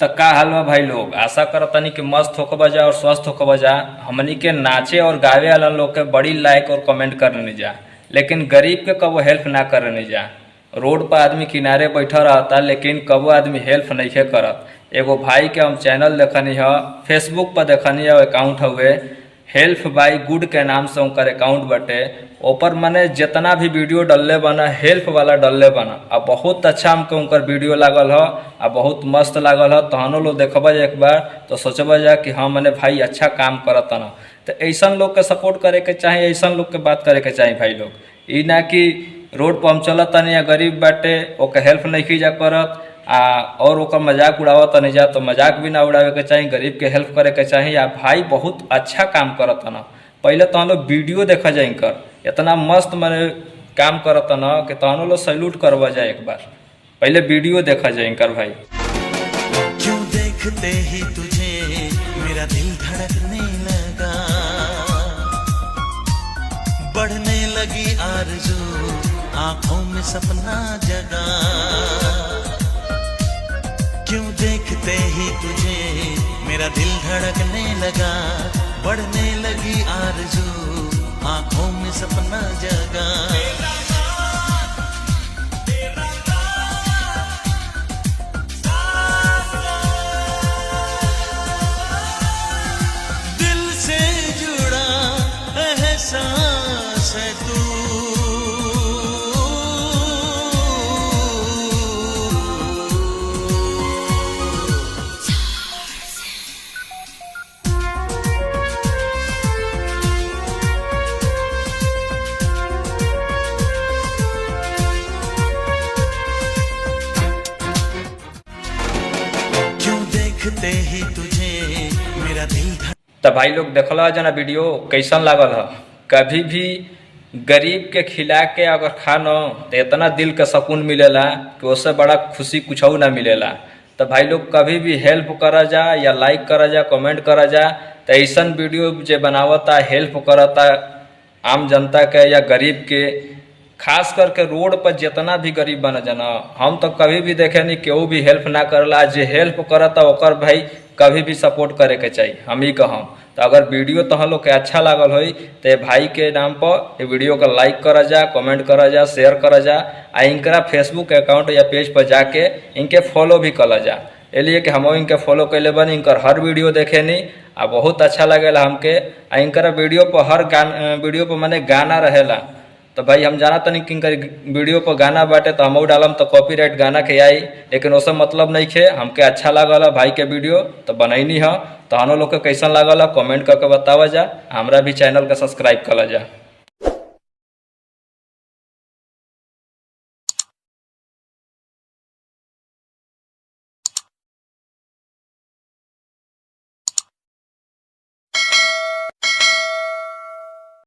तो का हाल बा भाई लोग, आशा करतनी कि मस्त होकर बजा और स्वस्थ होकर बजा। हमनी के नाचे और गावे वाला लोग के बड़ी लाइक और कमेंट करने जा, लेकिन गरीब के कबो हेल्प ना करने जा। रोड पर आदमी किनारे बैठा रहता लेकिन कबो आदमी हेल्प नहीं करत। एगो भाई के हम चैनल देखनी है, फेसबुक पर देखनी है, अकाउंट हुए हेल्प बाई गुड के नाम से उनका अकाउंट बटे। ऊपर मैंने जितना भी वीडियो डलले बना हेल्प वाला डलले बना, अब बहुत अच्छा हमको उनकर वीडियो लागल है, अब बहुत मस्त लागल है। तहनो लोग देखब एक बार तो सोचब जा कि हाँ मैंने भाई अच्छा काम करत न। तो ऐसा लोग के सपोर्ट करे के चाहिए, ऐसा लोग के बात करे के चाहिए भाई लोग। ई ना कि रोड पर हम चलत तनी या गरीब बाटे ओके हेल्प नहीं की जा करत और ओकर मजाक उड़ावत नहीं जा, तो मजाक भी ना उड़ावे के चाहिए, गरीब के हेल्प करे के चाहिए। या भाई बहुत अच्छा काम करत न, पहले तो हम लोग वीडियो देखा जाए इनकर इतना मस्त मैंने काम करत न कि तहनो लोग सैल्यूट करवा जाए। एक बार पहले वीडियो देखा जाए इनकर भाई। क्यों देखते ही तुझे मेरा दिल धड़कने लगा, बढ़ने लगी आरज़ू आंखों में सपना जगा। क्यों देखते ही तुझे मेरा दिल धड़कने लगा, बढ़ने लगी आरज़ू आंखों में सपना जगा। दिल से जुड़ा एहसास है तू, देखते ही तुझे मेरा दिल। तो भाई लोग देखला जना वीडियो कैसन लागल है। कभी भी गरीब के खिला के अगर खाना तो इतना दिल का सुकून मिलेला कि उससे बड़ा खुशी कुछ ना मिलेला। तो भाई लोग कभी भी हेल्प करा जा या लाइक करा जा, कमेंट करा जा। तो ऐसा वीडियो जो बनावता हेल्प करता आम जनता के या गरीब के, खास करके रोड पर जितना भी गरीब बना जना, हम तो कभी भी देखे नहीं केहू भी हेल्प ना करला। जो हेल्प करता ओकर भाई कभी भी सपोर्ट करे के चाहिए, हम ही कहम। तो अगर वीडियो तहन लोग के अच्छा लागल हो तो भाई के नाम पर वीडियो का लाइक करा जा, कमेंट करा जा, शेयर करा जा। आ इनका फेसबुक अकाउंट या पेज पर जाके इनके फॉलो भी करा जा, इसलिए कि हम इनके फॉलो कैले बनी, इनकर हर वीडियो देखे नहीं आ बहुत अच्छा लगेला हमके। आ इनकर वीडियो पर हर वीडियो पर मैंने गाना रहेला। तो भाई हम जाना तनी कि इनकर वीडियो पर गाना बाटे तो हम डालम तो कॉपीराइट गाना के आई, लेकिन उससे मतलब नहीं खे। हमके अच्छा लागल भाई के वीडियो तो बनैनी है। तो हम लोग के कैसन लागल कमेंट करके बतावा जा, हमरा भी चैनल के सब्सक्राइब करा जा।